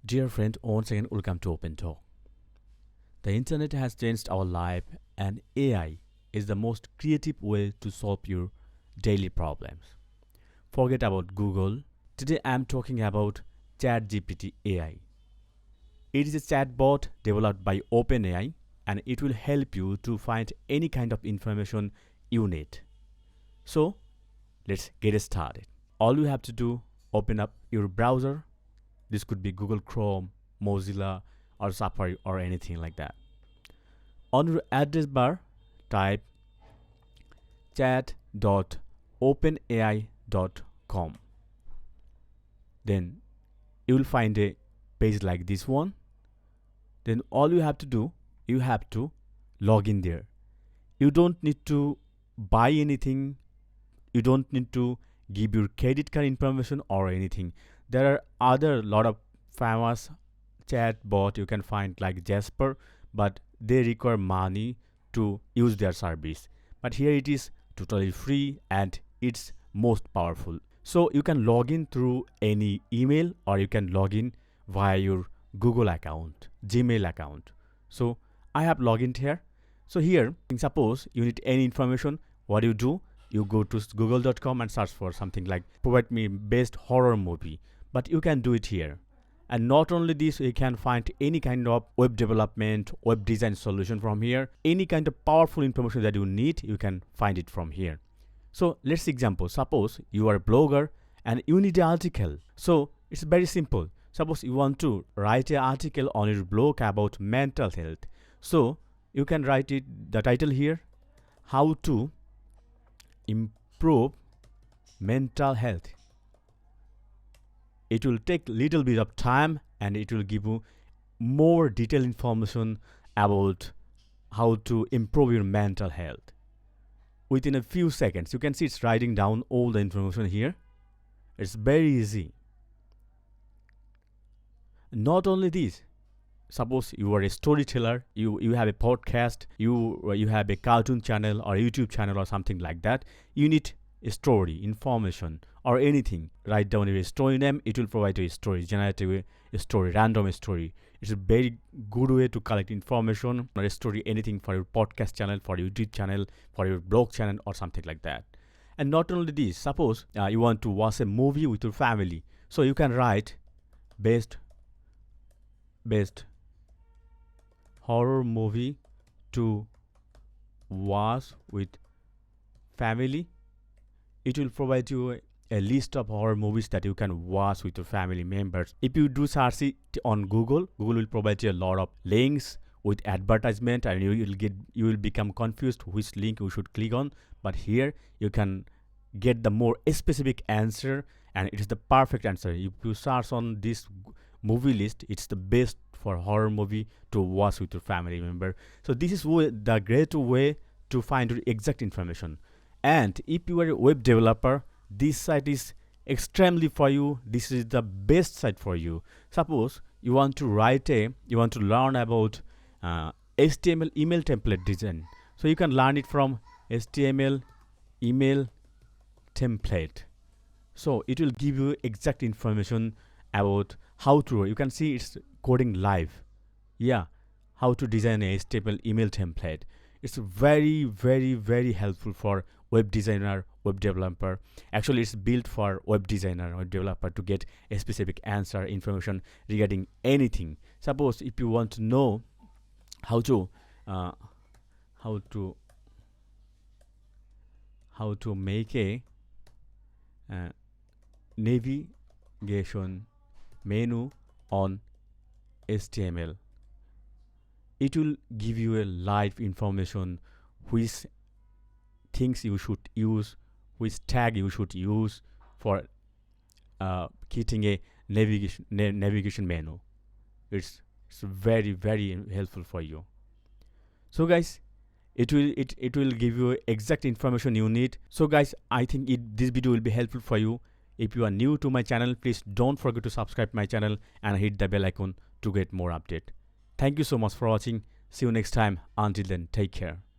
Dear friend, once again, welcome to Open Talk. The internet has changed our life, and AI is the most creative way to solve your daily problems. Forget about Google. Today, I am talking about ChatGPT AI. It is a chatbot developed by OpenAI, and it will help you to find any kind of information you need. So, let's get started. All you have to do, open up your browser. This could be Google Chrome, Mozilla, or Safari, or anything like that. On your address bar, type chat.openai.com. Then you will find a page like this one. Then all you have to do, you have to log in there. You don't need to buy anything. You don't need to give your credit card information or anything. There are other lot of famous chatbot you can find like Jasper, but they require money to use their service. But here it is totally free and it's most powerful. So you can log in through any email or you can log in via your Google account, Gmail account. So I have logged in here. So here, suppose you need any information, what do? You go to google.com and search for something like provide me best horror movie. But you can do it here. And not only this, you can find any kind of web development, web design solution from here. Any kind of powerful information that you need, you can find it from here. So let's example. Suppose you are a blogger and you need an article. So it's very simple. Suppose you want to write an article on your blog about mental health. So you can write it, the title here, how to improve mental health. It will take little bit of time and it will give you more detailed information about how to improve your mental health. Within a few seconds, you can see it's writing down all the information here. It's very easy. Not only this, suppose you are a storyteller, you have a podcast, you have a cartoon channel or YouTube channel or something like that. You need a story, information, or anything. Write down your story name, it will provide you a story, generate a story, random story. It's a very good way to collect information or a story, anything for your podcast channel, for your YouTube channel, for your blog channel, or something like that. And not only this, suppose you want to watch a movie with your family. So you can write best horror movie to watch with family. It will provide you a list of horror movies that you can watch with your family members. If you do search it on Google, Google will provide you a lot of links with advertisement and you will become confused which link you should click on. But here you can get the more specific answer and it is the perfect answer. If you search on this movie list, it's the best for horror movie to watch with your family member. So this is the great way to find your exact information. And if you are a web developer, this site is extremely for you. This is the best site for you. Suppose you want to learn about HTML email template design. So you can learn it from HTML email template. So it will give you exact information about how to, you can see it's coding live. Yeah, how to design a HTML email template. It's very, very, very helpful for web designer, web developer. Actually, it's built for web designer, web developer to get a specific answer, information regarding anything. Suppose if you want to know how to make a navigation menu on HTML. It will give you a live information which things you should use, which tag you should use for creating a navigation menu. It's very, very helpful for you. So guys, it will give you exact information you need. So guys, I think this video will be helpful for you. If you are new to my channel, please don't forget to subscribe my channel and hit the bell icon to get more update. Thank you so much for watching. See you next time. Until then, take care.